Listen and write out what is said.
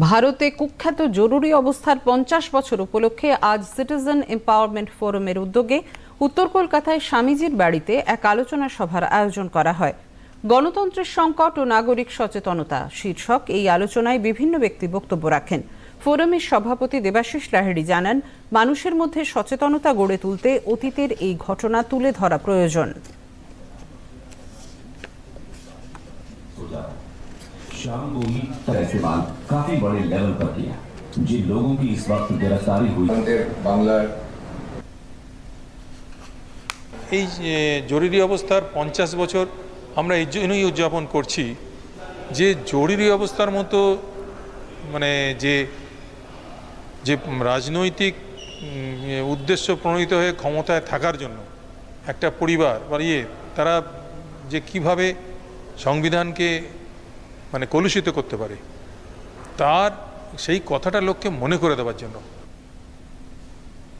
ভারতে কুখ্যাত জরুরি অবস্থার 50 বছর উপলক্ষে আজ সিটিজেন এম্পাওয়ারমেন্ট ফোরামের উদ্যোগে উত্তর কলকাতায় স্বামীজির বাড়িতে এক আলোচনা সভার আয়োজন করা হয়। গণতন্ত্রের সংকট ও নাগরিক সচেতনতা শীর্ষক এই আলোচনায় বিভিন্ন ব্যক্তি বক্তব্য রাখেন। ফোরামের সভাপতি দেবাশিস লাহিড়ী জানান, মানুষের মধ্যে সচেতনতা গড়ে তুলতে অতীতের এই ঘটনা তুলে ধরা প্রয়োজন। काफी बड़े लेवल पर किया। जिन लोगों की इस वक्त गिरफ्तारी हुई বাংলার এই জরুরি অবস্থার 50 বছর আমরা এই জন্যই উদযাপন করছি যে জরুরি অবস্থার মতো যে রাজনৈতিক উদ্দেশ্য প্রণীত হয়ে ক্ষমতায় থাকার জন্য একটা পরিবার বা তারা যে কিভাবে সংবিধানকে কলুষিত করতে পারে তার সেই কথাটা লোককে মনে করে দেওয়ার জন্য